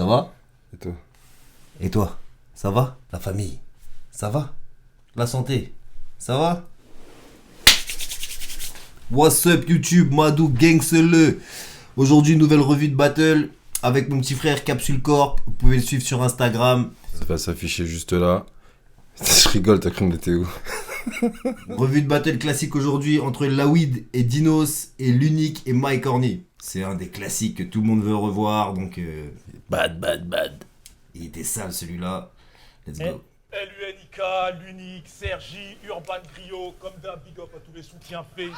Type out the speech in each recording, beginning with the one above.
Ça va? Et toi? Et toi? Ça va? La famille? Ça va? La santé? Ça va? What's up YouTube, Madou Gangsele. Aujourd'hui, nouvelle revue de battle avec mon petit frère Capsule Corp. Vous pouvez le suivre sur Instagram. Ça va s'afficher juste là. Je rigole, t'as cru qu'on était où? Revue de battle classique aujourd'hui entre Lawid et Dinos et l'unique et Mike Horny. C'est un des classiques que tout le monde veut revoir, donc bad. Il était sale celui-là. Let's go. LUNIK, l'unique, Sergi, Urban Griot, comme d'hab, big up à tous les soutiens Facebook.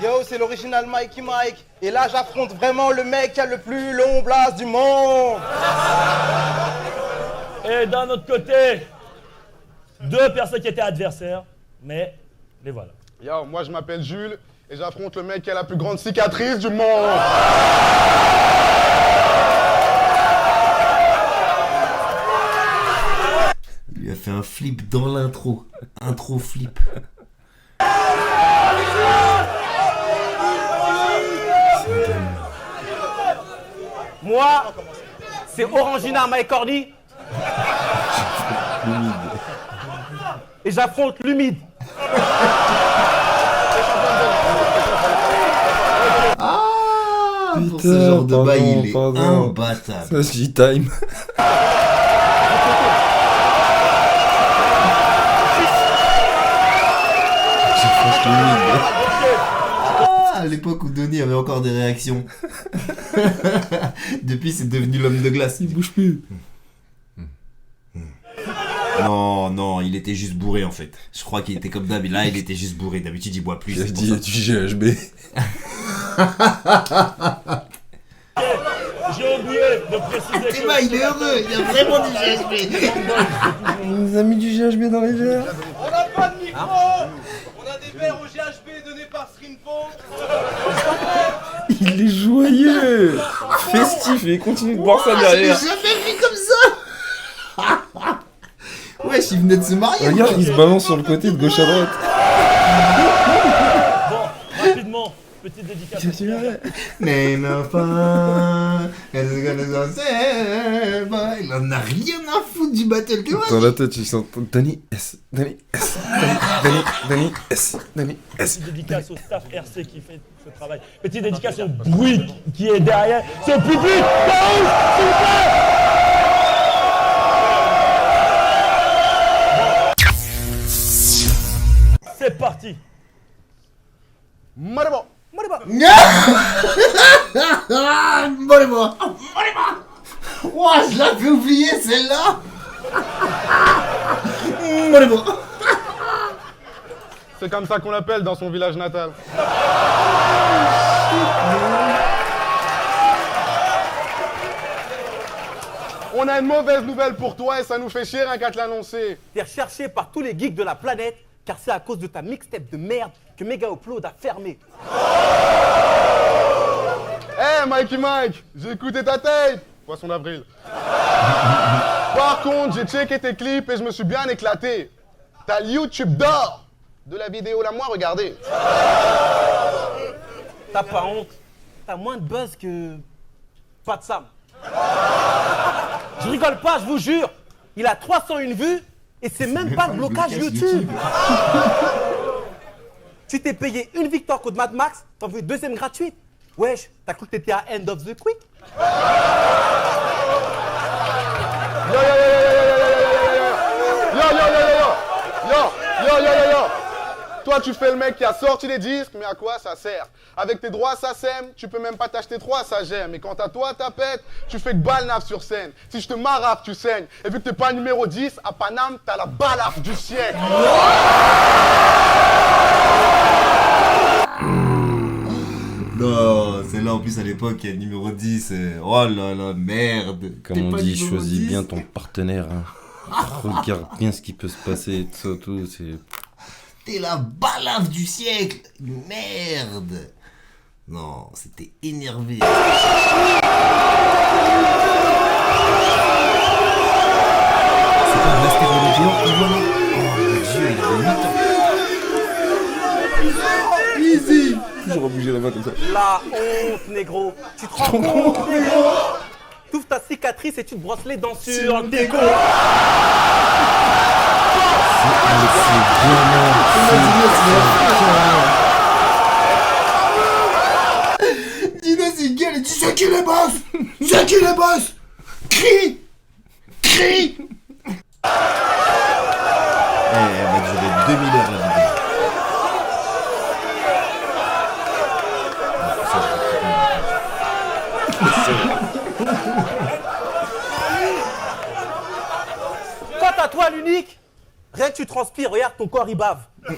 Yo, c'est l'original Mikey Mike. Et là, j'affronte vraiment le mec qui a le plus long blast du monde. Et d'un autre côté, deux personnes qui étaient adversaires, mais les voilà. Yo, moi je m'appelle Jules et j'affronte le mec qui a la plus grande cicatrice du monde. Il lui a fait un flip dans l'intro. Intro flip. Moi, c'est Orangina Mike Horny. Et j'affronte l'humide. Ah, pour ce Putain, genre de bail, il est pardon. imbattable. Ça se time. À l'époque où Donnie avait encore des réactions. Depuis, c'est devenu l'homme de glace. Il bouge plus. Non, il était juste bourré en fait. Je crois qu'il était comme d'hab. Là, il était juste bourré. D'habitude, il boit plus. Il a c'est pour dit ça. du GHB. J'ai oublié de préciser Eh ben, il est heureux. Il y a vraiment du GHB. Il nous a mis du GHB dans les verres. On n'a pas de micro. On a des verres au GHB donnés par Stringpo. Il est joyeux. Festif et il continue de boire ça Je l'ai derrière. jamais vu comme ça. Wesh, il venait de se marier. Regarde, il se balance sur le côté de gauche à droite. Bon, rapidement, petite dédicace. Mais enfin, il en a rien à foutre du battle, tu vois. Dans la tête, il s'entend Danny S. Danny S. Danny S. Danny S. Petite dédicace au staff RC qui fait ce travail. Petite dédicace au bruit qui est derrière. C'est au public. S'il vous plaît. C'est parti. Maribo. Mollez-moi. Ouah, je l'avais oublié celle-là. Mollez-moi. C'est comme ça qu'on l'appelle dans son village natal. On a une mauvaise nouvelle pour toi et ça nous fait chier rien qu'à te l'annoncer. T'es recherché par tous les geeks de la planète, car c'est à cause de ta mixtape de merde que Mega Upload a fermé. Hey Mikey Mike, j'ai écouté ta tape. Poisson d'avril. Par contre, j'ai checké tes clips et je me suis bien éclaté. T'as le YouTube d'or de la vidéo là, moi, regardez. T'as pas honte. T'as moins de buzz que... Pas de Sam. Je rigole pas, je vous jure. Il a 301 vues et c'est même pas le blocage YouTube. Tu t'es payé une victoire contre Mad Max, t'en veux une deuxième gratuite. Wesh, t'as cru que t'étais à End of the Quick? Yo. Toi, tu fais le mec qui a sorti les disques, mais à quoi ça sert? Avec tes droits, ça sème, tu peux même pas t'acheter 3, ça gère. Mais quant à toi, ta pète, tu fais que balnaf sur scène. Si je te marave, tu saignes. Et vu que t'es pas numéro 10, à Paname, t'as la balafre du siècle. Non, celle-là en plus à l'époque, il y a le numéro 10. Oh là là, merde. Comme T'es on pas dit, numéro choisis 10. bien ton partenaire. Regarde bien ce qui peut se passer. Tout, c'est... T'es la balafre du siècle. Merde. Non, c'était énervé. C'est pas un astéroïde géant. Voilà. Oh mon dieu, il avait 8 ans. Easy. Toujours à bouger la main comme ça. La honte, négro. Tu te rends compte, négro? T'ouvres ta cicatrice et tu te brosses les dents sur tes con. Dinos il gueule, il dit c'est qui les boss? C'est qui les boss? Crie. Crie. Elle va durer 2000 heures la vidéo. Quant à toi, l'unique, rien que tu transpires, regarde ton corps il bave. Wow.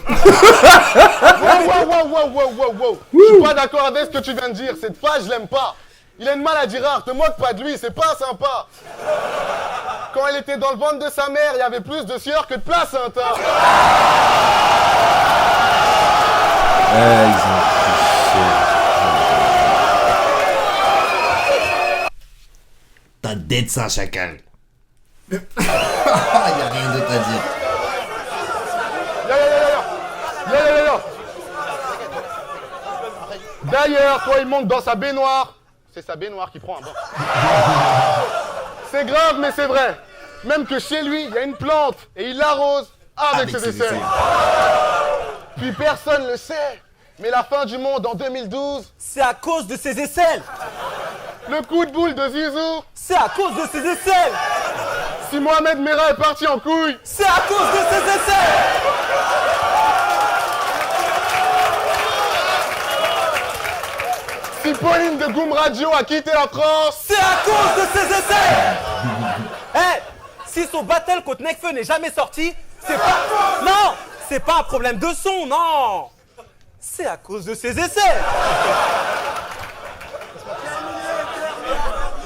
Je suis pas d'accord avec ce que tu viens de dire. Cette phrase, je l'aime pas. Il a une maladie rare, te moque pas de lui, c'est pas sympa. Quand il était dans le ventre de sa mère, il y avait plus de sueur que de placenta. Ils ont T'as dead ça, chacal. Y'a rien d'autre à dire. Yo. D'ailleurs, quand il monte dans sa baignoire, c'est sa baignoire qui prend un bain. C'est grave, mais c'est vrai. Même que chez lui, il y a une plante et il l'arrose avec ses aisselles. Puis personne le sait. Mais la fin du monde en 2012, C'est à cause de ses aisselles. le coup de boule de Zizou. C'est à cause de ses aisselles. Si Mohamed Merah est parti en couille, C'est à cause de ses aisselles. si Pauline de Goum Radio a quitté la France, C'est à cause de ses aisselles. Eh, si son battle contre Nekfeu n'est jamais sorti, c'est pas... Non, c'est pas un problème de son, non. C'est à cause de ses aisselles.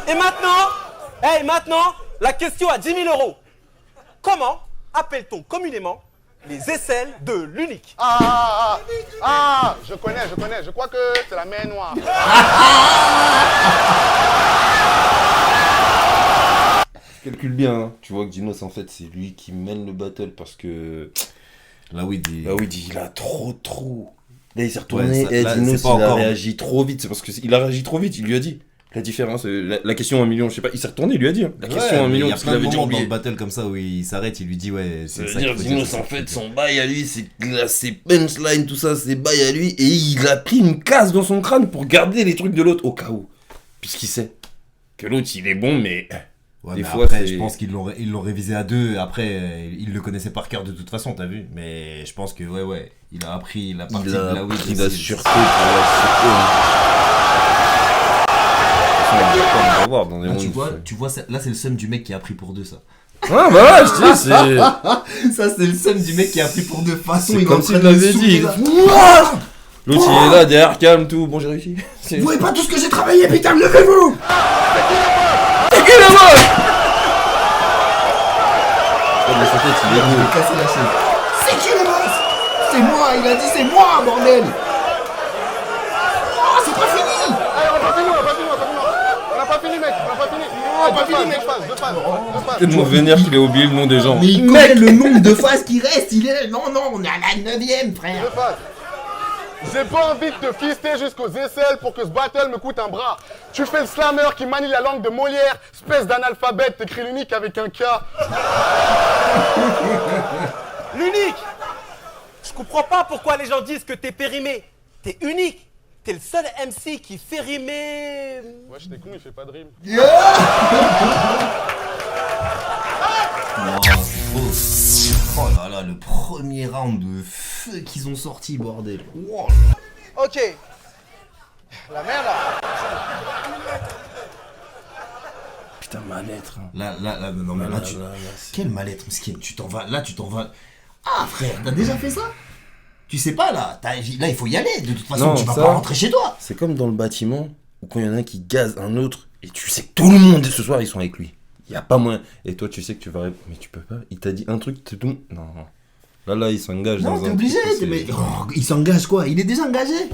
Et maintenant, la question à 10 000 €. Comment appelle-t-on communément les aisselles de l'unique? je connais, je crois que c'est la main noire. Calcule bien, hein. Tu vois que Dinos en fait c'est lui qui mène le battle parce que Là oui, dit. il a trop. Là il s'est retourné Ouais, et là, Dinos c'est pas il a encore- réagi trop vite, c'est parce qu'il a réagi trop vite, il lui a dit. La différence, la question à 1 million, je sais pas, il s'est retourné, il lui a dit. Hein. La question à 1 million, il y a parce qu'il plein de avait dit moments dans oublié. le battle comme ça où il s'arrête, il lui dit ouais, Ça c'est veut ça. dire qu'il faut Dinos dire. en fait son bail à lui, c'est ses punchlines, tout ça, c'est bail à lui, et il a pris une case dans son crâne pour garder les trucs de l'autre au cas où. Puisqu'il sait que l'autre il est bon, mais Ouais, des mais fois après, c'est... je pense qu'ils l'ont révisé à deux. Après, il le connaissait par cœur de toute façon, t'as vu. Mais je pense que ouais, il a appris la partie Il de a la weed. pris la aussi. sûreté pour la sûreté. On va voir dans des Ah, mondes. tu vois, là c'est le seum du mec qui a pris pour deux ça. Ah bah ouais, je dis, c'est... Ça c'est le seum du mec qui a pris pour deux. Façon, C'est il est comme en s'il train de l'avait souffler, dit. là. L'autre il est là, derrière, calme, tout. Bon, j'ai réussi. C'est... Vous voyez pas tout ce que j'ai travaillé, putain, levez-vous. C'est qui le boss? Mais sa tête, il est Il beau. a cassé la chaise. C'est qui le boss? C'est moi, il a dit c'est moi, bordel. Oh, c'est pas fini. Allez, on n'a pas fini, mec, on n'a pas fini. Deux phases. Tellement vénère qu'il a oublié le nom des gens. Mais il connaît le nombre de phases qui restent. Il est non, on est à la 9ème, frère. Deux phases. J'ai pas envie de te fister jusqu'aux aisselles pour que ce battle me coûte un bras. Tu fais le slammer qui manie la langue de Molière, espèce d'analphabète, t'écris l'unique avec un K. L'unique. Je comprends pas pourquoi les gens disent que t'es périmé. T'es unique. T'es le seul MC qui fait rimer... Ouais, j'étais con, il fait pas de rime. Oh là là, le premier round de feu qu'ils ont sorti, bordel. Wow. Ok. La merde là. Putain, ma lettre. Là, non, mais là, tu... c'est... Quelle mal-être, Skin. Tu t'en vas. Ah, frère, t'as déjà fait ça? Tu sais pas, là. Là, il faut y aller. De toute façon, Non, tu vas ça- pas rentrer chez toi. C'est comme dans le bâtiment où quand il y en a un qui gaze un autre et tu sais que tout le monde ce soir ils sont avec lui. Il y a pas moyen. Et toi tu sais que tu vas répondre. Mais tu peux pas. Il t'a dit un truc, c'est tout. Non. Là il s'engage Non, dans t'es un obligé. truc, c'est- Mais... Oh, il s'engage quoi? Il est déjà engagé.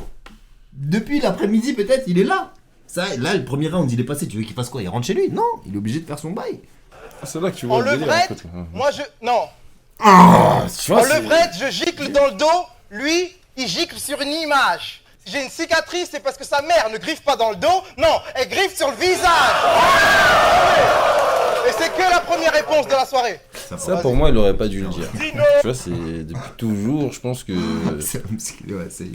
Depuis l'après-midi, peut-être, il est là. Ça, là, le premier round, il est passé. Tu veux qu'il fasse quoi? Il rentre chez lui? Non, il est obligé de faire son bail. C'est là que tu vois En le délire, en levrette, fait. moi je. Non. Tu vois, En c'est- levrette, je gicle dans le dos. Lui, il gicle sur une image. Si j'ai une cicatrice, c'est parce que sa mère ne griffe pas dans le dos, non, elle griffe sur le visage. Et c'est que la première réponse de la soirée. Ça, pour moi, il aurait pas dû le dire. Tu vois, c'est depuis toujours, je pense que.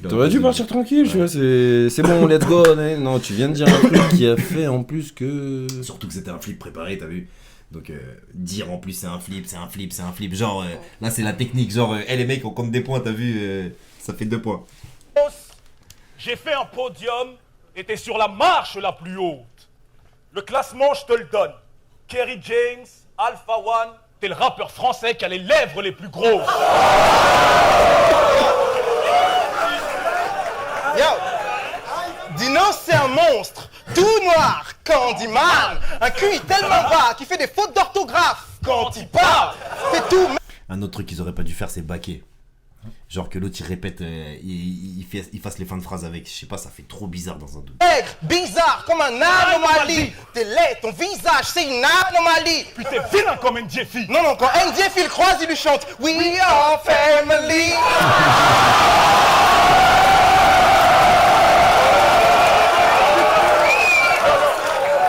T'aurais dû partir tranquille, tu vois, c'est bon, let's go. Non, tu viens de dire un truc qui a fait en plus que. Surtout que c'était un flip préparé, t'as vu. Donc dire en plus c'est un flip. Genre là c'est la technique, genre les mecs on compte des points, t'as vu, ça fait 2 points. J'ai fait un podium et t'es sur la marche la plus haute. Le classement, je te le donne. Kerry James, Alpha One, t'es le rappeur français qui a les lèvres les plus grosses. Yo, Dinos c'est un monstre, tout noir, Candyman, un QI tellement bas qu'il fait des fautes d'orthographe quand il parle. C'est tout. Un autre truc qu'ils auraient pas dû faire c'est baquer. Genre que l'autre il répète, il fasse les fins de phrase avec, je sais pas, ça fait trop bizarre dans un doute. Nègre, bizarre comme un anomalie. T'es laid, ton visage c'est une anomalie. Puis t'es vilain comme NDFI. Non, quand NDF il croise, il lui chante We are family.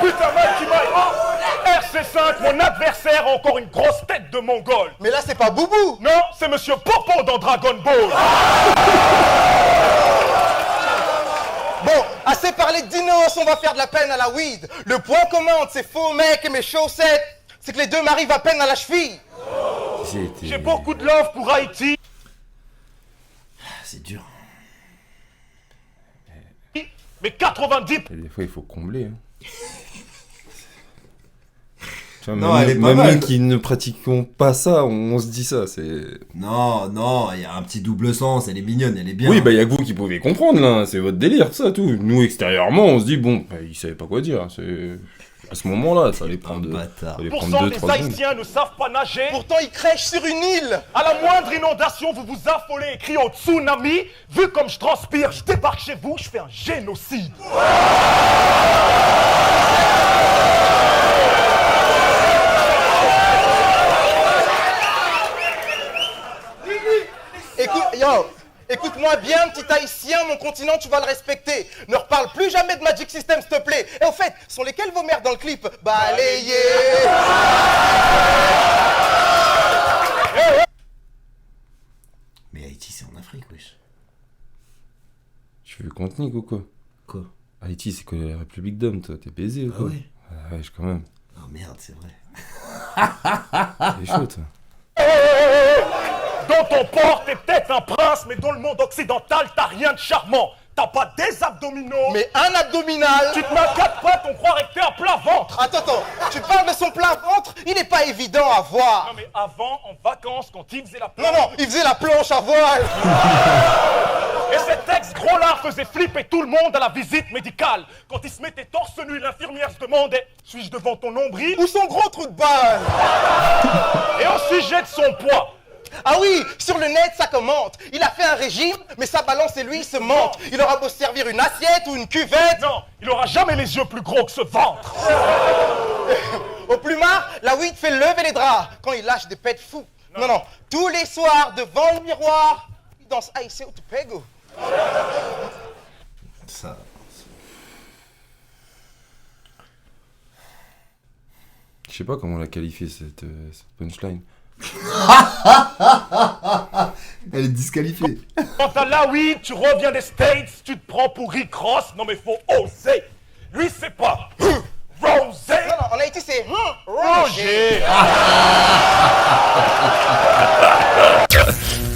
Putain, Mikey Mike. RC5, mon adversaire a encore une grosse tête de mongol. Mais là c'est pas Boubou. Non, c'est Monsieur Popo dans Dragon Ball. Bon, assez parlé de Dinos, on va faire de la peine à la weed. Le point commun entre ces faux mecs et mes chaussettes, c'est que les deux m'arrivent à peine à la cheville. J'ai beaucoup de love pour Haïti. C'est dur. Mais 90. Et des fois, il faut combler. Hein. Tu vois, Non, elle est pas même mal. nous qui ne pratiquons pas ça, on se dit ça. Non, il y a un petit double sens, elle est mignonne, elle est bien. Oui, bah, il y a que vous qui pouvez comprendre, là. C'est votre délire, ça, tout. Nous, extérieurement, on se dit, bon, bah, ils savaient pas quoi dire. À ce moment-là, ça allait prendre bâtard. 2% 2-3 des secondes. Haïtiens ne savent pas nager. Pourtant ils crèchent sur une île. À la moindre inondation, vous vous affolez et criez au tsunami. Vu comme je transpire, je débarque chez vous, je fais un génocide. Écoute-moi bien, petit haïtien, mon continent, tu vas le respecter. Ne reparle plus jamais de Magic System, s'il te plaît. Et au fait, sont lesquelles vos mères dans le clip? Balayé. Mais Haïti c'est en Afrique, wesh. Tu veux qu'on te nique ou quoi? Quoi? Haïti, c'est quoi la République d'hommes, toi? T'es baisé ou Ah quoi? ouais? Ah ouais, quand même. Oh merde, c'est vrai. C'est chaud, toi. Dans ton port, t'es peut-être un prince, mais dans le monde occidental, t'as rien de charmant. T'as pas des abdominaux. Mais un abdominal. Tu te mets à 4 pattes, on croirait que t'es un plat ventre. Attends, tu parles de son plat ventre? Il n'est pas évident à voir. Non mais avant, en vacances, quand il faisait la Non, il faisait la planche à voile. Et cet ex-gros lard faisait flipper tout le monde à la visite médicale. Quand il se mettait torse nu, l'infirmière se demandait « Suis-je devant ton nombril ?» Ou son gros trou de balle. Et au sujet de son poids, Ah oui, sur le net ça commente. Il a fait un régime, mais sa balance et lui se mentent. Il aura beau servir une assiette ou une cuvette. non, il aura jamais les yeux plus gros que ce ventre. Au plumard, la weed fait lever les draps quand il lâche des pets fous. Non, tous les soirs devant le miroir, il danse Aïssé ou Tupego. Ça. Je sais pas comment on l'a qualifié, cette punchline. Elle est disqualifiée. Quant à la weed, tu reviens des States, tu te prends pour Rick Ross. Non mais faut oser. Lui c'est pas Rosé. Non, en Haïti c'est Roger.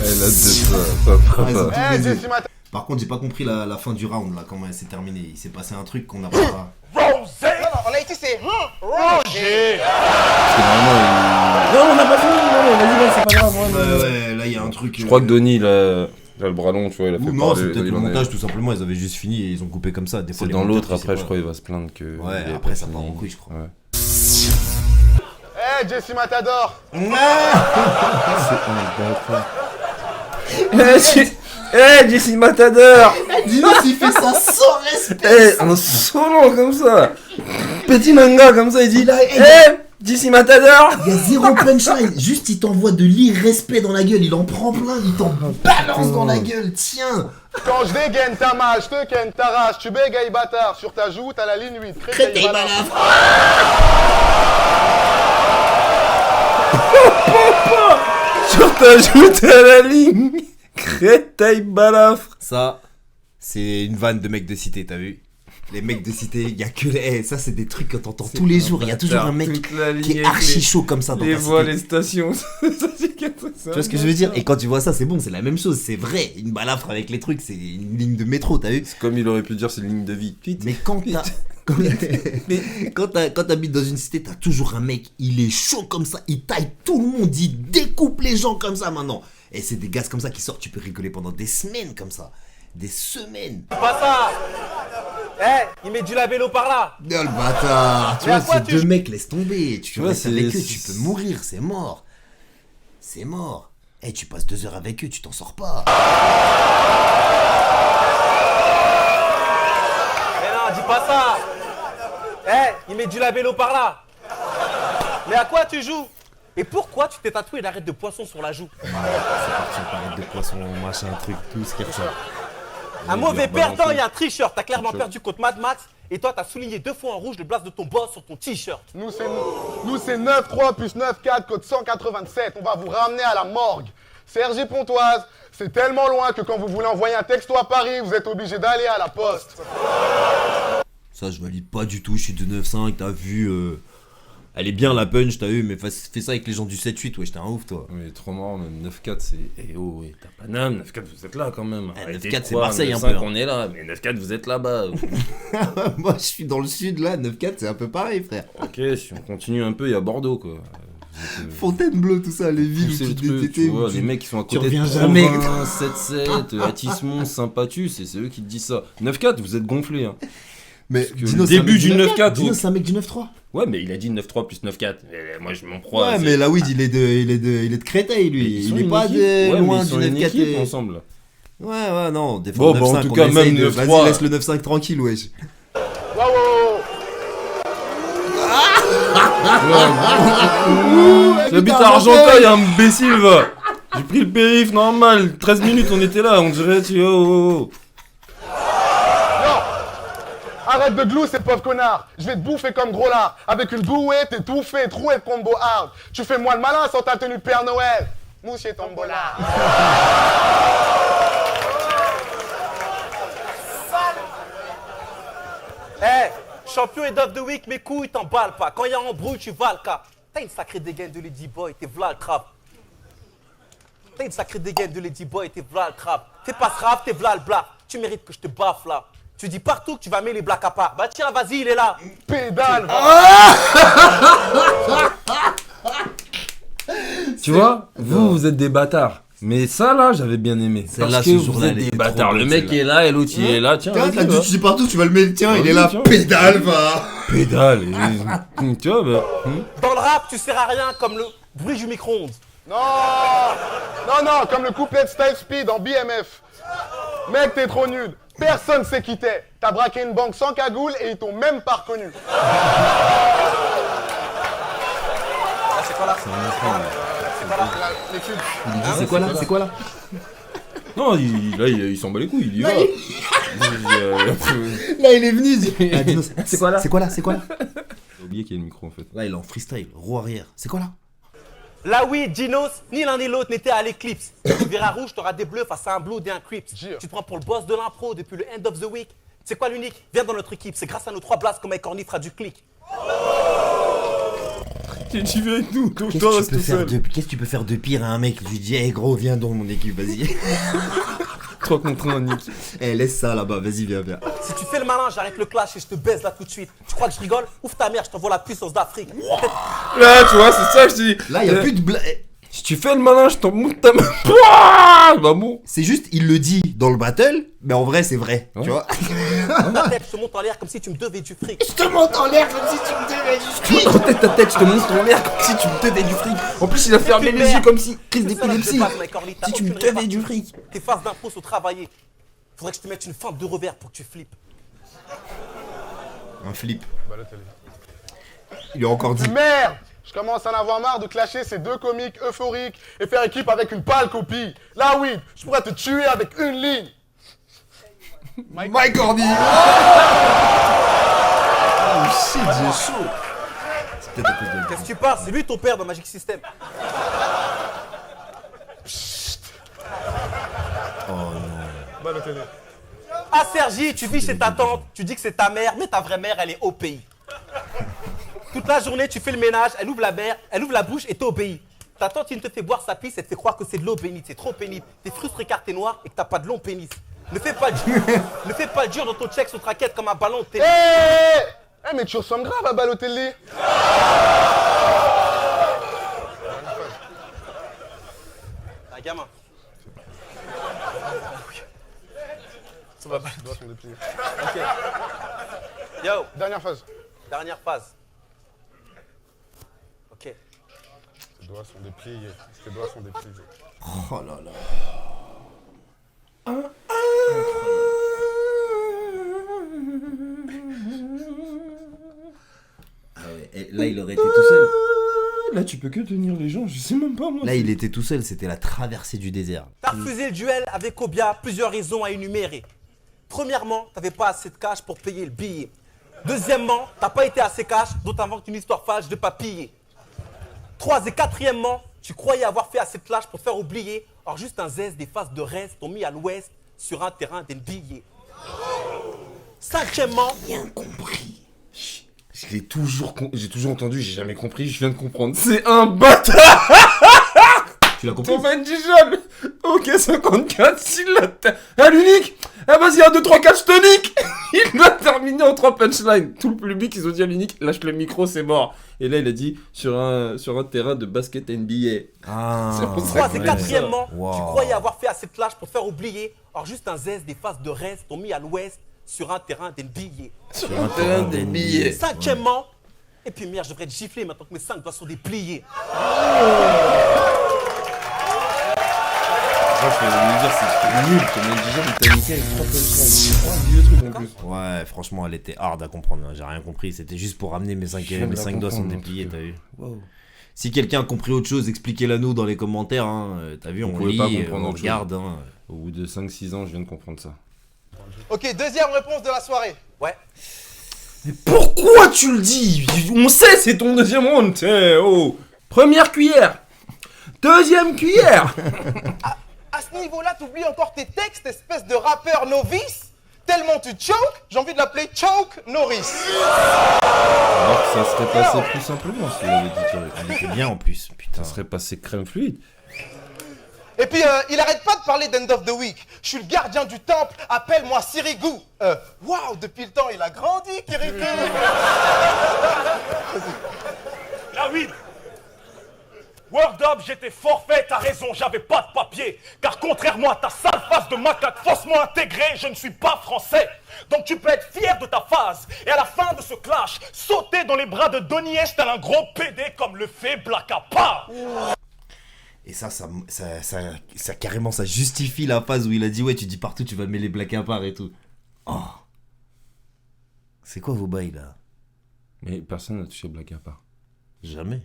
Elle a de ça, papa. Ouais, ils ont tout Eh, baisé. Jesse Mata- Par contre, j'ai pas compris la fin du round là, comment elle s'est terminée. Il s'est passé un truc qu'on n'a pas. Rosé. en Haïti c'est Roger. Parce que normalement, non, on n'a pas fini, non, vas-y, c'est pas grave. Ouais, là il y a un truc. Je crois que Donnie, là, le bras long, tu vois, il a fait Ou non, parler, c'est peut-être il le en est- montage tout simplement. Ils avaient juste fini et ils ont coupé comme ça. Des fois, C'est les dans monteurs, l'autre, tu sais après, pas. je crois, il va se plaindre que. Ouais, il est après, pas ça fini. part en couille, je crois. Ouais. Eh, Jesse Matador. Jesse Matador. Dis-nous s'il fait ça sans respect. Un solo comme ça. Petit manga comme ça, il dit DC Matador. Il y a zéro punchline. Juste, il t'envoie de l'irrespect dans la gueule. Il en prend plein. Il t'en balance dans la gueule. Tiens. Quand je dégaine ta malle, je te ken ta race, tu bégayes bâtard. Sur ta joue, t'as la ligne 8. Créteil balafre. Sur ta joue, t'as la ligne. Créteil balafre. Ça, c'est une vanne de mecs de cité, t'as vu? Les mecs de cité, il y a que les... ça, c'est des trucs que t'entends tous les jours. Il y a toujours un mec qui est archi chaud comme ça dans les ta voies, cité. les stations. Tu vois ce que je veux dire? Et quand tu vois ça, c'est bon, c'est la même chose. C'est vrai. Une balafre avec les trucs, c'est une ligne de métro, t'as vu? C'est comme il aurait pu dire, c'est une ligne de vie. Vite. Mais quand t'as... quand t'habites dans une cité, t'as toujours un mec, il est chaud comme ça, il taille tout le monde, il découpe les gens comme ça maintenant. Et c'est des gaz comme ça qui sortent, tu peux rigoler pendant des semaines comme ça. Des semaines. Pas ça. Il met du labello par là. Oh le bâtard. Tu Mais à vois, quoi ces deux mecs, laisse tomber. Tu vois, restes c'est- avec eux, tu peux mourir, c'est mort. C'est mort. Tu passes 2 heures avec eux, tu t'en sors pas. Mais non, dis pas ça. Il met du labello par là. Mais à quoi tu joues? Et pourquoi tu t'es tatoué l'arête de poisson sur la joue? C'est parti, on parlait de poisson, machin, truc, tout ce qui ressort. Un mauvais bien balancé. perdant et un tricheur. T'as clairement perdu contre Mad Max. Et toi, t'as souligné 2 fois en rouge le blaze de ton boss sur ton t-shirt. Nous, c'est 9-3 plus 9-4, code 187. On va vous ramener à la morgue. Sergi Pontoise, c'est tellement loin que quand vous voulez envoyer un texto à Paris, vous êtes obligé d'aller à la poste. Ça, je valide pas du tout, je suis de 9-5, t'as vu. Elle est bien la punch, t'as vu, mais fais ça avec les gens du 7-8, ouais, j'étais un ouf, toi. Mais trop marrant, même 9-4, c'est. Eh oh, t'as Paname, 9-4, vous êtes là quand même. Eh, Arrêtez 9-4, de c'est croire, Marseille, un 9-5, peu, hein. on est là, mais 9-4, vous êtes là-bas. Moi, je suis dans le sud, là, 9-4, c'est un peu pareil, frère. Ok, si on continue un peu, il y a Bordeaux, quoi. Fontainebleau, tout ça, les villes Pousser où le tu truc, t'étais, tu vois, les mecs qui sont à tu côté de reviens jamais. Provins, 7-7, Atismon, Saint-Patus, et c'est eux qui te disent ça. 9-4, vous êtes gonflés, hein. Mais que le début du 9-4, Dino, c'est un mec du 9-3. Ouais, mais il a dit 9-3 plus 9-4. Et moi, je m'en crois. Ouais, mais la weed, il est de Créteil, lui. Il est pas de loin du 9-4. équipe ensemble. Ouais, non, des Bon, fois, bah, en 9-5, tout on cas, essaye même de- 9-3. Vas-y, laisse le 9-5 tranquille, wesh. Wow. J'habite à Argenteuil, imbécile, va. J'ai pris le périph' normal. 13 minutes, on était là, on dirait, tu vois. Arrête de glousser, pauvre connard. Je vais te bouffer comme gros lard. Avec une bouée, t'es tout fait, troué de combo hard. Tu fais moins le malin sans ta tenue de Père Noël. Moussier tombola. Champion et of the week, mes couilles t'emballent pas. Quand il y a embrouille, tu vas le cas. T'as une sacrée dégaine de Lady Boy, t'es v'là le crap. T'as une sacrée dégaine de Lady Boy, t'es v'là le crap. T'es pas grave, t'es v'là le black. Tu mérites que je te baffe là. Tu dis partout que tu vas mettre les blacks à part. Bah tiens, vas-y, il est là. Pédale. Tu vois, vous êtes des bâtards. Mais ça, là, j'avais bien aimé. Celle-là, Parce ce que vous jour-là, êtes elle des était bâtards. trop Le bonne, mec celle-là. est là et l'autre, il est là. Tiens, vas-y, va. tu sais partout, tu vas le mettre. Tiens, il Vas-y, est là. tiens. Pédale, va. Pédale. Tu vois, bah. Dans le rap, tu sers à rien comme le bruit du micro-ondes. Non, comme le couplet de Style Speed en BMF. Mec, t'es trop nul. Personne sait qui t'es. T'as braqué une banque sans cagoule et ils t'ont même pas reconnu. C'est quoi là? Les cubes. C'est quoi là Non, il s'en bat les couilles, il y va. Là, il est venu. Ah, Dino, c'est quoi là J'ai oublié qu'il y a le micro en fait. Là, il est en freestyle, roue arrière. C'est quoi là Là oui, Dinos, ni l'un ni l'autre n'était à l'éclipse. Tu verras rouge, t'auras des bleus face à un blue et un crips. Tu te prends pour le boss de l'impro depuis le end of the week. C'est quoi l'unique? Viens dans notre équipe, c'est grâce à nos 3 blasts que Mike Corny fera du clic. Tu viens avec nous, donc Qu'est-ce que tu peux faire de pire à un mec? Je lui dis, hey gros, viens dans mon équipe, vas-y. 3 contre 1, Nick. Eh, laisse ça là-bas, vas-y, viens. Si tu fais le malin, j'arrête le clash et je te baise là tout de suite. Tu crois que je rigole? Ouvre ta mère, je t'envoie la puissance d'Afrique. Là, tu vois, c'est ça que je dis. Là, il y a plus de blague. Si tu fais le malin, je t'en monte ta main. Pouah, bah bon. C'est juste, il le dit dans le battle, mais en vrai, c'est vrai. Ouais. Tu vois Ta tête, je te monte en l'air comme si tu me devais du fric. Je te monte en l'air comme si tu me devais du fric. En tête, ta tête, je te montre ton l'air comme si tu me devais du fric. En plus, il a fermé les yeux comme si. Crise d'épilepsie. Si tu me devais du fric. Tes phases d'impro sont travaillées. Faudrait que je te mette une feinte de revers pour que tu flippes. Un flip. Il lui a encore dit. Merde. Je commence à en avoir marre de clasher ces deux comiques euphoriques et faire équipe avec une pâle copie. Là, oui, je pourrais te tuer avec une ligne. Mike Horny. Oh shit, j'ai chaud. C'est peut-être à cause de... Qu'est-ce que tu parles? C'est lui ton père dans Magic System. Oh non. Balotelli. Ah Sergi, tu vis chez ta tante, tu dis que c'est ta mère, mais ta vraie mère, elle est au pays. Toute la journée, tu fais le ménage, elle ouvre la bouche et t'obéis. Ta tante, il te fait boire sa pisse, elle te fait croire que c'est de l'eau bénite, c'est trop pénible. T'es frustré car t'es noir et que t'as pas de long pénis. Ne fais pas le dur dans ton check sur traquette comme un ballon de tennis. Eh, mais tu ressembles grave à Balotelli. Un gamin. Ça va pas, les doigts sont dépliés. Ok. Yo, Dernière phase. dernière phase. Ok. Tes doigts sont dépliés. Tes doigts sont dépliés. Oh là là. Ah ouais, et là il aurait été tout seul. Là, tu peux que tenir les gens, je sais même pas moi. Là il était tout seul, c'était la traversée du désert. T'as refusé le duel avec Obia, plusieurs raisons à énumérer. Premièrement, t'avais pas assez de cash pour payer le billet. Deuxièmement, t'as pas été assez cash, donc t'inventes une histoire false de papier. Trois et quatrièmement, tu croyais avoir fait assez de clash pour faire oublier. Or juste un zeste des phases de reste t'ont mis à l'ouest sur un terrain d'NBA. Cinquièmement, Bien compris. J'ai toujours entendu, j'ai jamais compris, je viens de comprendre. C'est un bâtard. Tu l'as compris? Thomas Dijol. Ok, 54, s'il l'a... Ah, l'unique. Ah, vas-y, 1, 2, 3, 4, je te nique. Il doit terminer en 3 punchlines. Tout le public, ils ont dit à l'unique, lâche le micro, c'est mort. Et là, il a dit, sur un terrain de basket NBA. Ah. C'est pour ça trois et quatrièmement, Wow. tu croyais avoir fait assez de clash pour faire oublier. Or juste un zeste des phases de reste t'ont mis à l'ouest sur un terrain d'NBA. Sur un terrain d'NBA. Cinquièmement, et puis merde, je devrais te gifler maintenant que mes 5 doigts sont dépliés. Moi, je vais lui dire, c'est nul. Thomas Dijol, il t'a niqué avec 3 punchlines. 3 vieux trucs en plus. Ouais, franchement, elle était hard à comprendre. Hein. J'ai rien compris. C'était juste pour ramener mes 5 doigts sont dépliés, t'as vu? Wow. Si quelqu'un a compris autre chose, expliquez-la nous dans les commentaires. Hein. T'as vu, on pouvez lit, pas comprendre on autre chose. regarde. Hein. Au bout de 5-6 ans, je viens de comprendre ça. Ok, deuxième réponse de la soirée. Ouais. Mais pourquoi tu le dis? On sait, c'est ton deuxième round. Oh. Première cuillère. Deuxième cuillère. À ce niveau-là, t'oublies encore tes textes, espèce de rappeur novice. Tellement tu choke, j'ai envie de l'appeler Choke Norris. Alors que ça serait passé plus simplement si on avait dit Thierry. On était bien en plus. Putain. Ça serait passé crème fluide. Et puis, il arrête pas de parler d'End of the Week. Je suis le gardien du temple, appelle-moi Sirigu. Waouh, depuis le temps, il a grandi, Kirikou. La weed. Word up, j'étais forfait, t'as raison, j'avais pas de papier. Car contrairement à ta sale face de macaque faussement intégrée, je ne suis pas français. Donc tu peux être fier de ta phase. Et à la fin de ce clash, sauter dans les bras de Donny Est tel un gros PD comme le fait Black Apa. Et ça carrément, ça justifie la phase où il a dit ouais, tu dis partout, tu vas mêler Black à part et tout. Oh. C'est quoi vos bails là? Mais personne n'a touché Black à part. Jamais.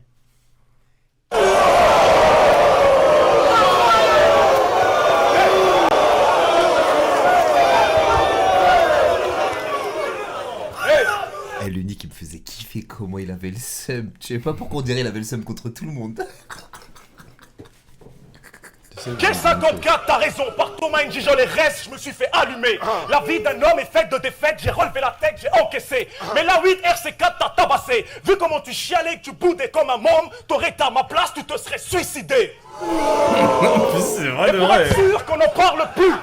Eh, l'unique qui me faisait kiffer comment il avait le seum. Je sais pas pourquoi on dirait il avait le seum contre tout le monde. Quel 54, t'as raison, par Thomas Njijol et reste, je me suis fait allumer. La vie d'un homme est faite de défaites, j'ai relevé la tête, j'ai encaissé. Mais la 8 RC4 t'a tabassé. Vu comment tu chialais, que tu boudais comme un môme, t'aurais été à ma place, tu te serais suicidé. C'est vrai Et pour être sûr qu'on n'en parle plus.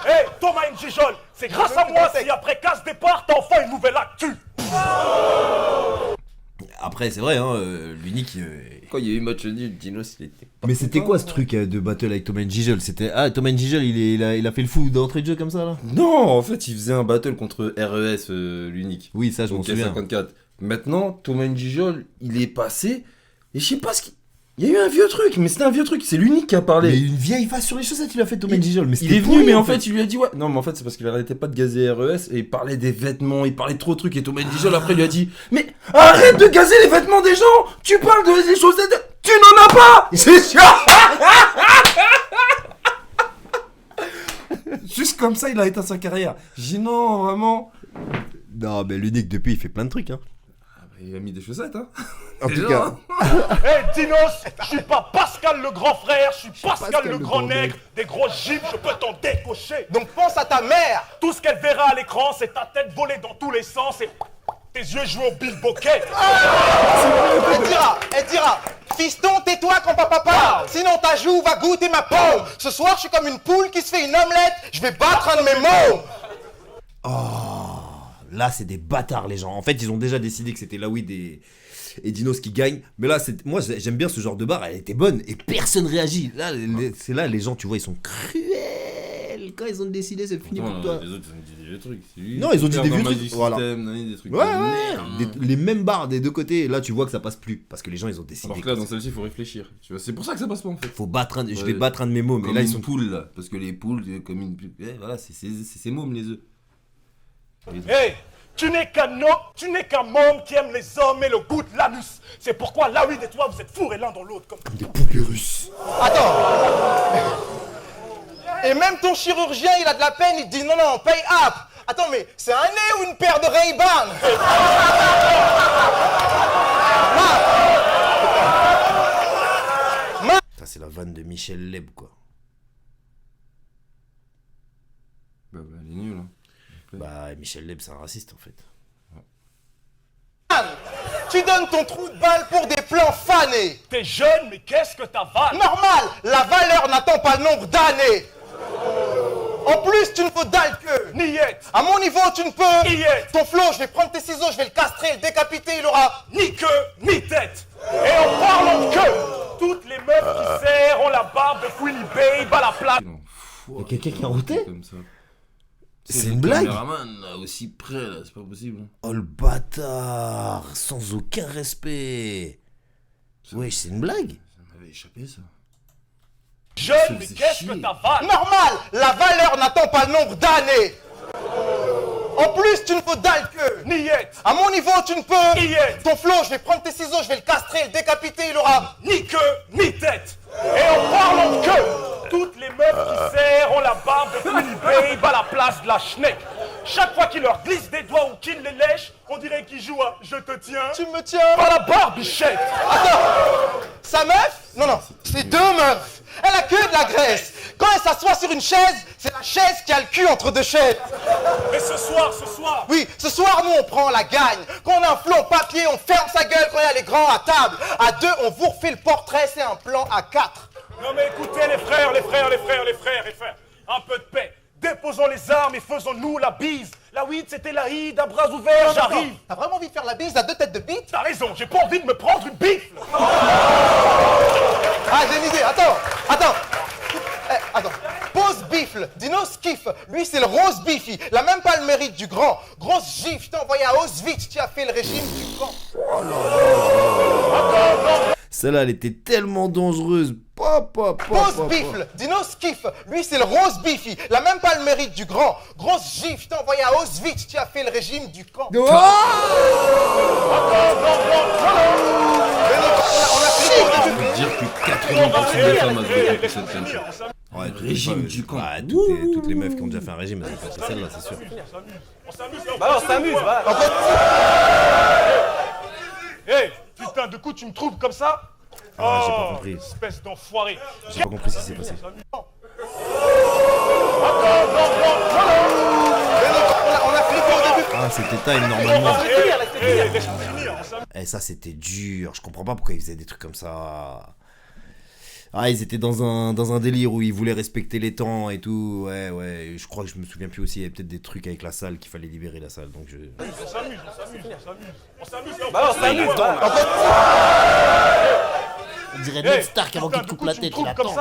Hé, Thomas Njijol, c'est grâce à moi si après casse départ, t'as enfin une nouvelle actu. Après, c'est vrai, hein, l'unique. Quand il y a eu match nul, Dinos il était. Mais c'était quoi ce truc de battle avec Thomas Njijol? C'était. Ah, Thomas Njijol, il a fait le fou d'entrée de jeu comme ça là? Non, en fait, il faisait un battle contre RES, l'unique. Oui, ça, je m'en Donc, souviens. 54. Maintenant, Thomas Njijol, il est passé. Et je sais pas ce qui. Il y a eu un vieux truc, mais c'était un vieux truc, c'est l'unique qui a parlé. Mais une vieille face sur les chaussettes, il a fait Thomas Gijol. Mais il est venu, mais en fait, il lui a dit ouais. Non, mais en fait, c'est parce qu'il arrêtait pas de gazer RES et il parlait des vêtements, il parlait trop de trucs. Et Thomas Gijol après lui a dit mais arrête de gazer les vêtements des gens. Tu parles des chaussettes, tu n'en as pas. C'est sûr. Juste comme ça, il a éteint sa carrière. J'ai dit non, vraiment. Non, mais l'unique depuis, il fait plein de trucs, hein. Il a mis des chaussettes, hein. En tout cas. Hé Dinos, je suis pas Pascal le grand frère, je suis Pascal le grand nègre. Des gros gifs, je peux t'en décocher. Donc pense à ta mère. Tout ce qu'elle verra à l'écran, c'est ta tête volée dans tous les sens et tes yeux jouer au pickpocket. Elle dira, fiston, tais-toi quand papa parle. Sinon ta joue va goûter ma peau. Ce soir, je suis comme une poule qui se fait une omelette. Je vais battre un de mes mots. Là, c'est des bâtards, les gens. En fait, ils ont déjà décidé que c'était Lawid et Dinos qui gagnent. Mais là, moi, j'aime bien ce genre de barre. Elle était bonne et personne réagit. Là, c'est là, les gens, tu vois, ils sont cruels. Quand ils ont décidé, c'est fini pour toi. Les autres, ils ont dit des vieux trucs. Non, ils ont dit des vieux trucs. Voilà. Des trucs Les mêmes barres des deux côtés. Là, tu vois que ça passe plus. Parce que les gens, ils ont décidé. Alors que là, dans celle-ci, il faut réfléchir. Tu vois, c'est pour ça que ça passe pas en fait. Faut battre je vais battre un de mes mômes. Mais Comme là, une ils sont poules, là. Parce que les poules, comme une. Voilà, c'est ces mômes, les œufs. Hey, tu n'es qu'un môme qui aime les hommes et le goût de l'anus. C'est pourquoi Lawid et toi, vous êtes fourrés l'un dans l'autre comme des poupées russes. Attends. Et même ton chirurgien, il a de la peine, il te dit non, paye up. Attends, mais c'est un nez ou une paire de Ray-Ban? Ça, c'est la vanne de Michel Leb, quoi. Bah, elle est nulle, hein. Bah, Michel Leb, c'est un raciste, en fait. Tu donnes ton trou de balle pour des plans fanés. T'es jeune, mais qu'est-ce que ta vanne? Normal, la valeur n'attend pas le nombre d'années. En plus, tu ne peux dalle que. Niette. À mon niveau, tu ne peux. Niette. Ton flow, je vais prendre tes ciseaux, je vais le castrer, le décapiter, il aura ni queue, ni tête. Et en parlant de queue, toutes les meufs qui serrent ont la barbe de Queenie Babe à la place. Il y a quelqu'un qui a routé? C'est une le blague? caméraman, là, aussi près, là, c'est pas possible. Oh le bâtard! Sans aucun respect! Ouais, c'est une blague? Ça m'avait échappé, ça. Jeune, mais qu'est-ce que ta vanne? Normal, la valeur n'attend pas le nombre d'années. En plus, tu ne peux dalle que. Niette. À mon niveau, tu ne peux. Niette. Ton flow, je vais prendre tes ciseaux, je vais le castrer, le décapiter, il aura ni queue, ni tête. Et en parlant de queue, toutes les meufs qui serrent ont la barbe de Queenie Babe à la place de la schneck. Chaque fois qu'il leur glisse des doigts ou qu'il les lèche, on dirait qu'il joue à je te tiens. Tu me tiens. Par la barbichette. Attends, sa meuf? Non, c'est deux meufs. Elle a que de la graisse. Quand elle s'assoit sur une chaise, c'est la chaise qui a le cul entre deux chaises. Mais ce soir. Oui, ce soir, nous, on prend la gagne. Quand on a un flot en papier, on ferme sa gueule quand il y a les grands à table. À deux, on vous refait le portrait, c'est un plan à quatre. Non mais écoutez les frères. Un peu de paix. Déposons les armes et faisons-nous la bise. La weed, c'était la hide, à bras ouverts, j'arrive. T'as vraiment envie de faire la bise à deux têtes de bite? T'as raison, j'ai pas envie de me prendre une bifle. Ah, j'ai une idée, attends. Pose bifle, Dinos kiffe. Lui, c'est le rose beefy. Il a même pas le mérite du grand. Grosse gifle, je t'ai envoyé à Auschwitz, tu as fait le régime du camp. Celle-là, elle était tellement dangereuse. Pose bifle, Dinos kiffe. Lui, c'est le rose beefy. Il a même pas le mérite du grand. Grosse gifle, je t'ai envoyé à Auschwitz, tu as fait le régime du camp. Oh Je peux te dire que 80% des femmes ont fait cette scène. Ouais, le régime du camp. Ouais, toutes les meufs qui ont déjà fait un régime, elles ont fait celle-là, c'est sûr. Bah on s'amuse, va. Hé, putain, de coup tu me trouves comme ça? Ah, j'ai pas compris. Espèce d'enfoiré. J'ai pas compris ce qui s'est passé. On a flippé au début. Ah, c'était time normalement. Laisse-moi finir. Eh, ça c'était dur. Je comprends pas pourquoi ils faisaient des trucs comme ça. Ah, ils étaient dans un délire où ils voulaient respecter les temps et tout. Ouais. Je crois que je me souviens plus aussi. Il y avait peut-être des trucs avec la salle qu'il fallait libérer la salle. Donc je. On s'amuse. Bah on s'amuse, va. On dirait Ned Stark avant qu'il te coupe la tête. Il attend.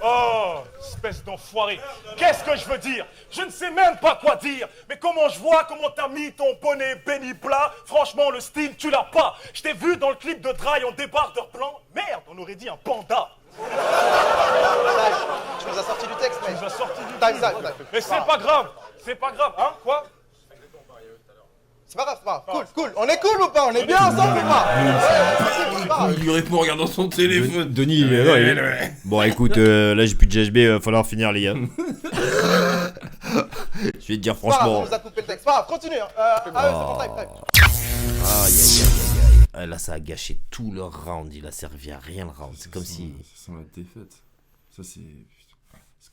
Oh, espèce d'enfoiré. Qu'est-ce que je veux dire? Je ne sais même pas quoi dire. Mais comment je vois comment t'as mis ton bonnet béni plat? Franchement, le style, tu l'as pas. Je t'ai vu dans le clip de Dry en débardeur blanc. Merde, on aurait dit un panda. Tu nous as sorti du texte, mec. Tu nous as sorti du Time. Mais c'est pas grave. C'est pas grave, hein? Quoi? C'est pas grave. Cool. On est cool ou pas? On est bien ensemble ou pas? Il lui répond en regardant son téléphone. Denis, bon écoute, là j'ai plus de GHB, va falloir finir les gars. Je vais te dire franchement. On nous a coupé le texte. Pas grave, continue. C'est bon, time. Aïe. Là ça a gâché tout le round, il a servi à rien le round. C'est comme si. Ça sent la défaite. Ça c'est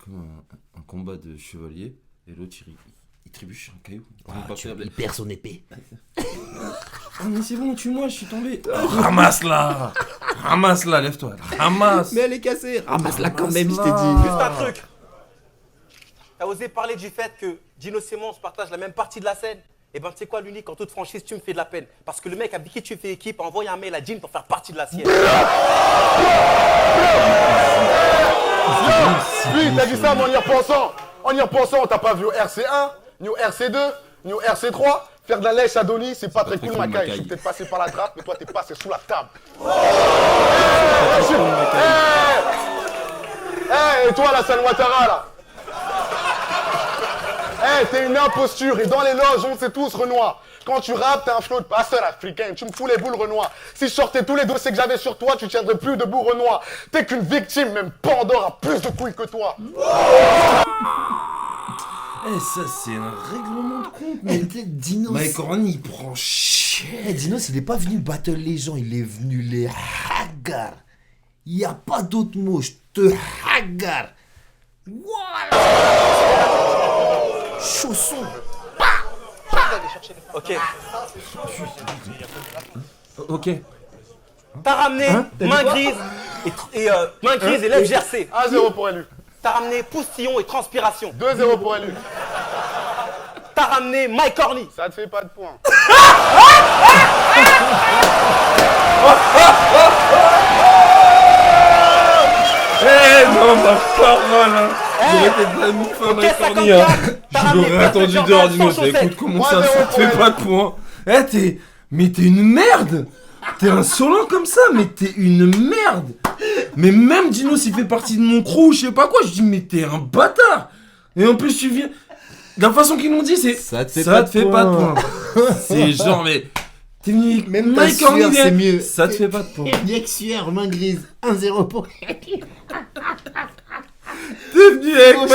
comme un combat de chevalier et l'autre il trébuche un caillou. Il perd son épée. Ah mais c'est bon, tue-moi, je suis tombé. Ramasse-la, lève-toi. Ramasse. Mais elle est cassée. Ramasse-la quand même, je t'ai dit. Juste un truc. T'as osé parler du fait que Dino Simons partage la même partie de la scène. Eh ben, tu sais quoi, l'unique, en toute franchise, tu me fais de la peine. Parce que le mec avec qui tu fais équipe a envoyé un mail à Jean pour faire partie de la sienne. Lui, t'as dit ça, mais en y repensant, t'as pas vu au RC1, ni au RC2, ni au RC3. Faire de la lèche à Donny, c'est pas très cool, Macaille. Je suis peut-être passé par la trappe, mais toi, t'es passé sous la table. Et toi, la San Ouattara, là. T'es une imposture, et dans les loges, on sait tous, Renoir. Quand tu rappes, t'es un flot de passeur africain, tu me fous les boules, Renoir. Si je sortais tous les dossiers que j'avais sur toi, tu tiendrais plus debout, Renoir. T'es qu'une victime, même Pandore a plus de couilles que toi. Ça c'est un règlement de compte. Mais Dinos. Mike Horny il prend cher. Dinos, il est pas venu battle les gens, il est venu les hagar. Y a pas d'autre mot, je te hagar. Voilà. Chausson. Ok. T'as ramené main grise et lèvres gercées. 1-0 pour élu. T'as ramené poustillon et transpiration. 2-0 pour élu. T'as ramené Mike Horny. Ça te fait pas de points. Non, ma parole. J'aurais été de la mif à Mike Horny. Je l'aurais attendu dehors, Dino. Écoute, comment ça te fait pas de points? Mais t'es une merde. T'es insolent comme ça, mais t'es une merde. Mais même Dino s'il fait partie de mon crew, je sais pas quoi, je dis mais t'es un bâtard. Et en plus tu viens... De la façon qu'ils l'ont dit, c'est... Ça te fait pas de points. C'est genre, mais... T'es venu avec même Mike Horny, c'est mieux. Ça te fait pas de points. Sueur, main grise, 1-0 pour... T'es venu avec Mike...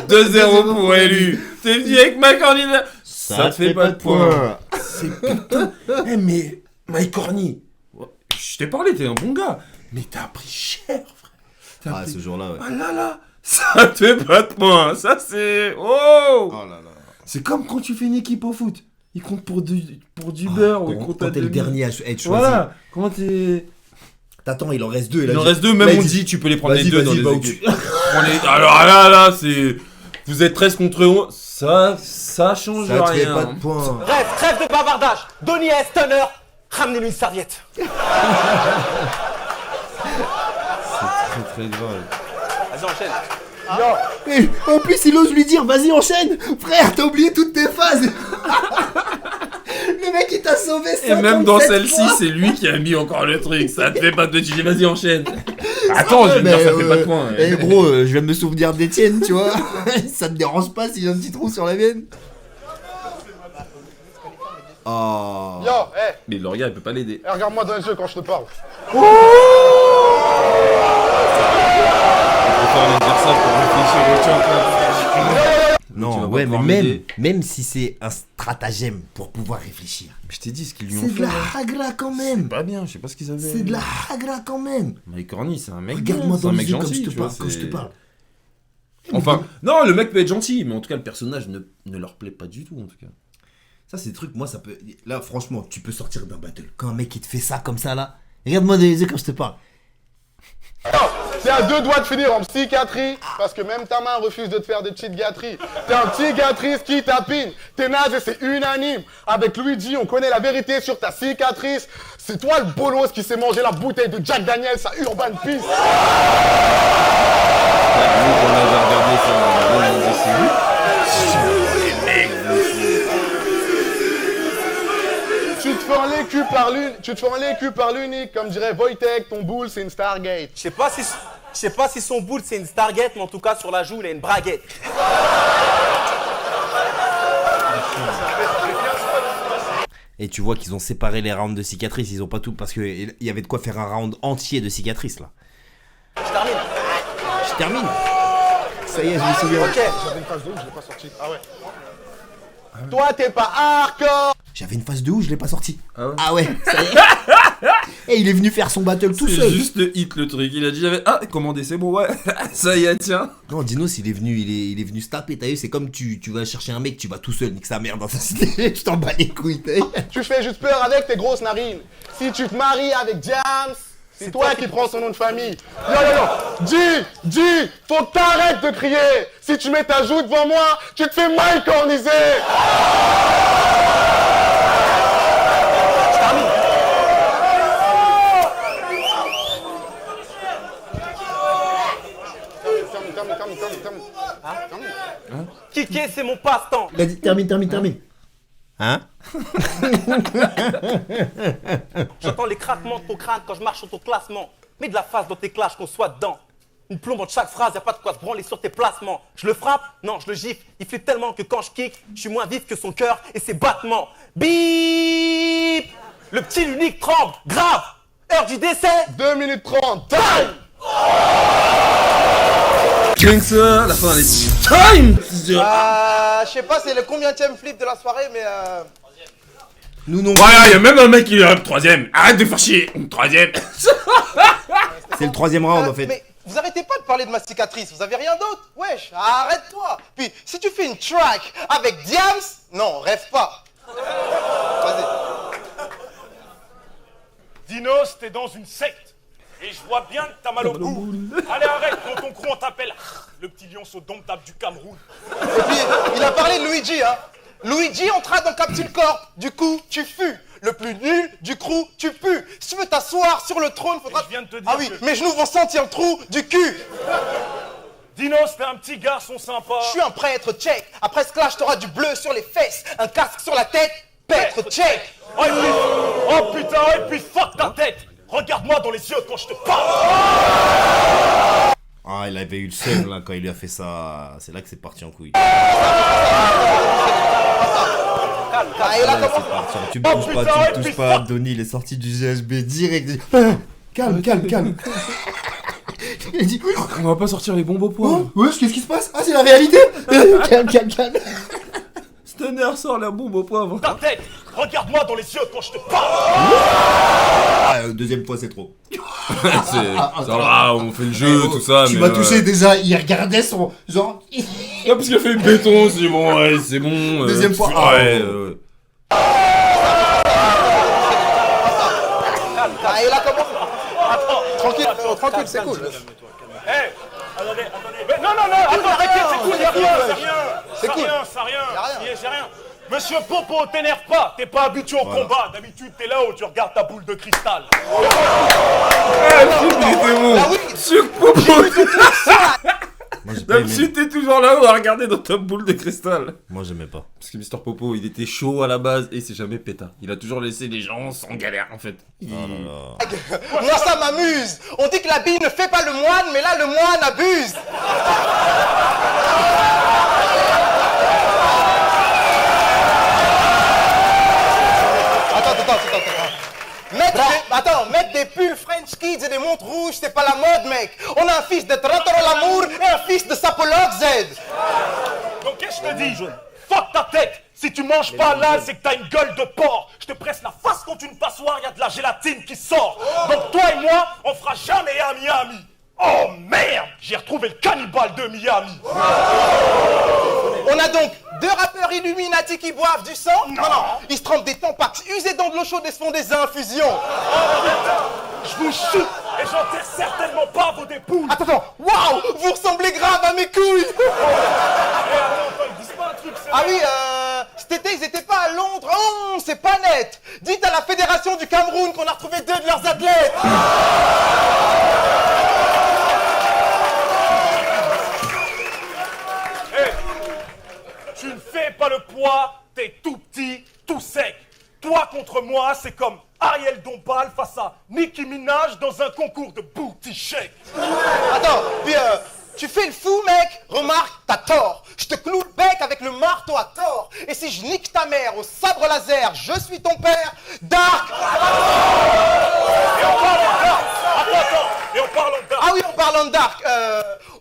2-0 pour élu. T'es venu avec Mike Horny, ça te fait pas de points. C'est putain... mais Mike Horny, je t'ai parlé, t'es un bon gars. Mais t'as pris cher, frère. Ce jour-là, ouais. Ah là, ça te fait pas de points. Ça, c'est... Oh là là. C'est comme quand tu fais une équipe au foot. Ils comptent pour du beurre ou ils comptent quand t'es le dernier à être choisi. Voilà. Comment t'es... T'attends, il en reste deux. Il en reste deux, même on dit tu peux les prendre les deux dans les équipes. Alors là, c'est... Vous êtes 13 contre 11. Ça change rien. Ça te fait pas de points. Bref, trêve de bavardage. Donny S. Stunner, ramenez-lui une serviette. C'est très grave. Vas-y, enchaîne. Et en plus, il ose lui dire, vas-y, enchaîne. Frère, t'as oublié toutes tes phases. Le mec, il t'a sauvé 57 Et même dans celle-ci, fois. c'est lui qui a mis encore le truc. Ça te fait pas de chier, vas-y, enchaîne. Attends, je vais te dire, ça fait pas de points. Eh gros, je viens de me souvenir d'Etienne, tu vois. Ça te dérange pas si j'ai un petit trou sur la veine? Oh. Mais le regard, il peut pas l'aider. Regarde-moi dans les yeux quand je te parle. On peut dire ça pour réfléchir au champ. Non, ouais, mais même si c'est un stratagème pour pouvoir réfléchir. Je t'ai dit ce qu'ils lui ont C'est fait. de la hagra quand même. Pas bien, je sais pas ce qu'ils avaient. C'est de la hagra quand même. Mike Horny, c'est un mec. Regarde-moi c'est dans un les mec yeux quand gentil, je te parle. Quand je te parle. Enfin, non, le mec peut être gentil, mais en tout cas, le personnage ne leur plaît pas du tout, en tout cas. Ça, c'est des trucs, moi, ça peut. Là, franchement, tu peux sortir d'un battle. Quand un mec, il te fait ça comme ça, là. Regarde-moi dans les yeux quand je te parle. T'es à 2 doigts de finir en psychiatrie parce que même ta main refuse de te faire des petites gâteries. T'es un petit gâterise qui tapine. T'es naze et c'est unanime. Avec Luigi, on connaît la vérité sur ta cicatrice. C'est toi le bolos qui s'est mangé la bouteille de Jack Daniels à Urban Peace. tu te fais enlever le cul par l'unique, comme dirait Wojtek, ton boule c'est une Stargate. Je sais pas si son boule c'est une Stargate, mais en tout cas sur la joue il a une braguette. Et tu vois qu'ils ont séparé les rounds de cicatrices, ils ont pas tout, parce qu'il y avait de quoi faire un round entier de cicatrices là. Je termine. Ça y est, je me souviens. Ok. J'avais une phase de ouf, je l'ai pas sorti. Ah ouais. Toi t'es pas hardcore. J'avais une phase de ouf, je l'ai pas sorti. Ah ouais, ça y est. Et il est venu faire son battle tout seul. C'est juste hit le truc. Il a dit commandé, c'est bon, ouais. Ça y est, tiens. Non, Dinos, il est venu se taper. T'as vu, c'est comme tu vas chercher un mec, tu vas tout seul, nique sa mère dans sa cité. Tu t'en bats les couilles. Tu fais juste peur avec tes grosses narines. Si tu te maries avec James, c'est toi qui prends son nom de famille. Non. Dis, faut que t'arrêtes de crier. Si tu mets ta joue devant moi, tu te fais mal corniser. Kicker, c'est mon passe-temps. Il a dit termine. Hein? J'entends les craquements de ton crâne quand je marche sur ton classement. Mets de la face dans tes clashs qu'on soit dedans. Une plombe entre chaque phrase, y'a pas de quoi se branler sur tes placements. Je le frappe? Non, je le gifle. Il flippe tellement que quand je kick, je suis moins vif que son cœur et ses battements. Bip! Le petit l'unique tremble, grave! Heure du décès! 2 minutes 30, time! Rien que ça, la fin elle est time. Je sais pas c'est le combienième flip de la soirée, mais Nous non. Voilà, y'a même un mec qui est le troisième. Arrête de faire chier. Troisième. C'est le troisième round en fait. Mais vous arrêtez pas de parler de ma cicatrice, vous avez rien d'autre? Wesh, arrête-toi. Puis si tu fais une track avec Diams, non, rêve pas. Vas-y. Dinos, t'es dans une secte. Et je vois bien que t'as mal au cou. Allez, arrête, quand ton crew on t'appelle le petit lion domptable du Cameroun. Et puis, il a parlé de Luigi, hein. Luigi entra dans Capsule Corp, du coup, tu fus. Le plus nul du crew, tu pues. Si tu veux t'asseoir sur le trône, faudra... Je viens de te dire Ah oui, que- mes genoux vont sentir le trou du cul. Dinos, t'es un petit garçon sympa. Je suis un prêtre tchèque. Après ce clash, t'auras du bleu sur les fesses, un casque sur la tête, prêtre tchèque. Oh putain, et puis fuck ta tête. Regarde-moi dans les yeux quand je te parle. Ah, il avait eu le seum là quand il lui a fait ça. C'est là que c'est parti en couille. Ah, et là, Ouais, comment... c'est parti. Tu me touches pas, Donnie, il est sorti du GHB direct. Calme. Il a dit, On va pas sortir les bombes au poing. qu'est-ce qui se passe? Ah, c'est la réalité. Calme. Stenner sort la bombe au poing avant. Ta tête. Regarde-moi dans les yeux quand je te parle. Ah, deuxième fois, c'est trop. Ça va, on fait le jeu, tout ça. Tu mais, m'as touché déjà, il regardait son. Genre. Ah, parce qu'il a fait le béton, c'est bon, ouais, c'est bon. Deuxième fois. Ouais, Ah, et là, comment... Tranquille, c'est cool. Hé, attendez. Mais non, attends, arrêtez, c'est cool, y'a rien, C'est cool. c'est rien. Y'a rien. C'est rien. Monsieur Popo, t'énerve pas, t'es pas habitué au combat. D'habitude, t'es là où tu regardes ta boule de cristal. il était bon. Ah oui. Sur Popo. Moi, j'ai pas aimé. D'habitude, t'es toujours là-haut à regarder dans ta boule de cristal. Moi, j'aimais pas. Parce que Mister Popo, il était chaud à la base et c'est jamais péta. Il a toujours laissé les gens sans galère en fait. Moi, ça m'amuse. On dit que la bille ne fait pas le moine, mais là, le moine abuse. Mettre des pulls French Kids et des montres rouges, c'est pas la mode, mec. On a un fils de Trotoro l'amour et un fils de Sapologue Z. Donc qu'est-ce que je te dis? Fuck ta tête. Si tu manges pas là, c'est que t'as une gueule de porc. Je te presse la face contre une passoire, y a de la gélatine qui sort. Donc toi et moi, on fera jamais ami. Oh merde, j'ai retrouvé le cannibale de Miami. On a donc 2 rappeurs Illuminati qui boivent du sang. Non, ils se trempent des tampax usés dans de l'eau chaude et se font des infusions. Je vous shoot et j'enterre certainement pas vos dépouilles. Attends, waouh, vous ressemblez grave à mes couilles. Ah oui, cet été, ils étaient pas à Londres. Oh, c'est pas net. Dites à la Fédération du Cameroun qu'on a retrouvé 2 de leurs athlètes. Tu ne fais pas le poids, t'es tout petit, tout sec. Toi contre moi, c'est comme Ariel Dombal face à Nicki Minaj dans un concours de booty shake. Attends, puis tu fais le fou, mec. Remarque, t'as tort. Je te cloue le bec avec le marteau à tort. Et si je nique ta mère au sabre laser, je suis ton père. Dark. Et en parlant de Dark, attends, et en parlant de Dark. Ah oui, en parlant de Dark,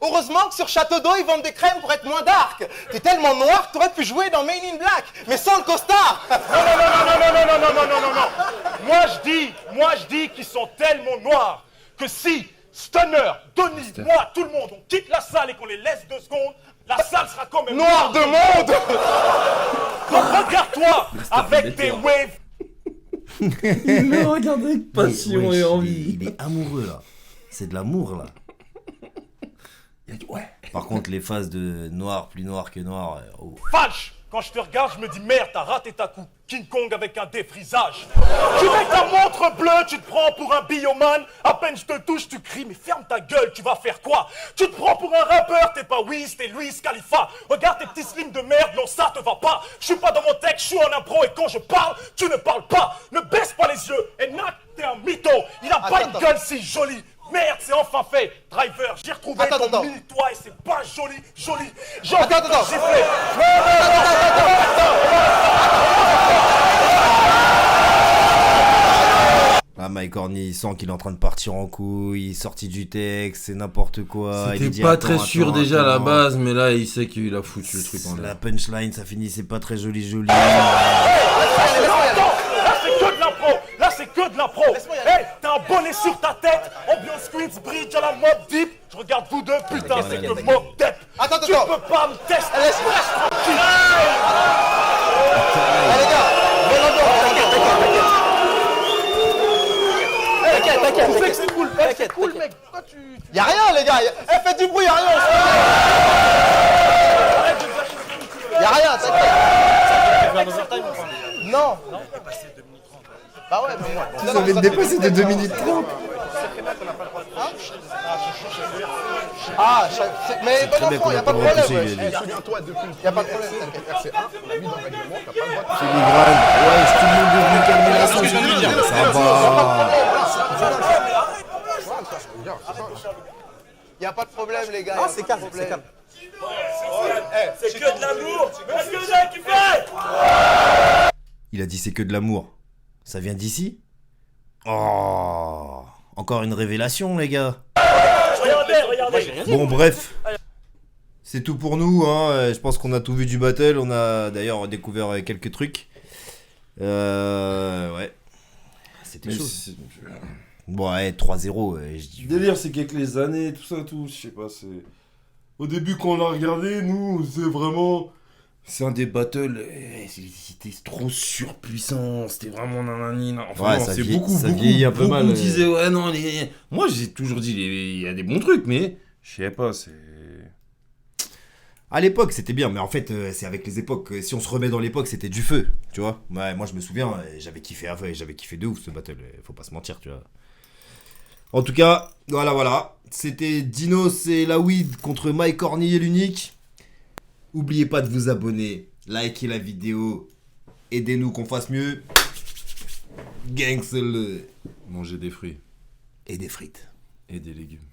heureusement que sur Château d'Eau, ils vendent des crèmes pour être moins dark. T'es tellement noir que t'aurais pu jouer dans Men in Black, mais sans le costard. Non. Moi je dis qu'ils sont tellement noirs que si Stunner, Donny, moi, tout le monde, on quitte la salle et qu'on les laisse 2 secondes, la salle sera quand même Noir de monde. Donc regarde-toi avec tes waves. Il me regarde avec passion et envie. Il est amoureux là. C'est de l'amour là. Il a dit ouais. Par contre, les phases de noir, plus noir que noir. Oh. Fâche. Quand je te regarde, je me dis merde, t'as raté ta coupe. King Kong avec un défrisage. Tu mets ta montre bleue, tu te prends pour un bioman. À peine je te touche, tu cries, mais ferme ta gueule, tu vas faire quoi? Tu te prends pour un rappeur, t'es pas Wiz, t'es Luis Khalifa. Regarde tes petits slims de merde, non ça te va pas. Je suis pas dans mon texte, je suis en impro et quand je parle, tu ne parles pas. Ne baisse pas les yeux. Et Nak, t'es un mytho. Il a pas une gueule si jolie. Merde, c'est enfin fait. Driver, j'ai retrouvé ton mini-toit et c'est pas joli. J'ai envie de te gifler. Ah, Mike Horny, il sent qu'il est en train de partir en couille, il est sorti du texte, c'est n'importe quoi. C'était pas très sûr déjà à la base, mais là il sait qu'il a foutu le truc en l'air. La punchline, ça finit, c'est pas très joli. Là, c'est que de l'impro. Là, c'est que de l'impro. Hey, t'as un bonnet sur ta tête. Ambiance Queensbridge à la Mobb Deep. Je regarde vous deux, putain, c'est que Mobb Deep. Attends. Tu peux pas me tester. Reste tranquille. Allez, les gars. T'inquiète. C'est cool, mec. Pourquoi tu... Y'a rien, les gars. Faites du bruit, y'a rien. Y'a rien, t'inquiète. Non. Bah ouais, mais... Vous avez dépassé de 2 minutes 30. Ah, mais bon enfant, y'a pas de problème. Souviens-toi, depuis Y'a pas de problème. RC1, on a mis dans le règlement, t'as pas le droit de... Filigrane. Ouais, tout le monde devenu calmer la sauce. Ça va. Y'a pas de problème, les gars. Ah, c'est calme, c'est calme. C'est que de l'amour. Qu'est-ce que j'ai kiffé? Il a dit c'est que de l'amour. Ça vient d'ici? Oh, encore une révélation, les gars. Regardez. Bon, bref. C'est tout pour nous, hein. Je pense qu'on a tout vu du battle. On a d'ailleurs découvert quelques trucs. Ouais. C'était chaud. Bon, ouais, 3-0. Le délire, c'est qu'avec les années, tout ça, je sais pas, c'est... Au début, quand on l'a regardé, nous, c'est vraiment... C'est un des battles, c'était trop surpuissant, c'était vraiment nanani. Enfin, ouais, c'est beaucoup un peu mal. Disait, ouais, non, moi, j'ai toujours dit, il y a des bons trucs, mais je sais pas, c'est... À l'époque, c'était bien, mais en fait, c'est avec les époques. Si on se remet dans l'époque, c'était du feu, tu vois. Ouais, moi, je me souviens, j'avais kiffé de ouf ce battle, faut pas se mentir, tu vois. En tout cas, voilà. C'était Dinos et la Weed contre Mike Horny et l'Unique. N'oubliez pas de vous abonner, likez la vidéo, aidez-nous qu'on fasse mieux. Gangs, Manger des fruits. Et des frites. Et des légumes.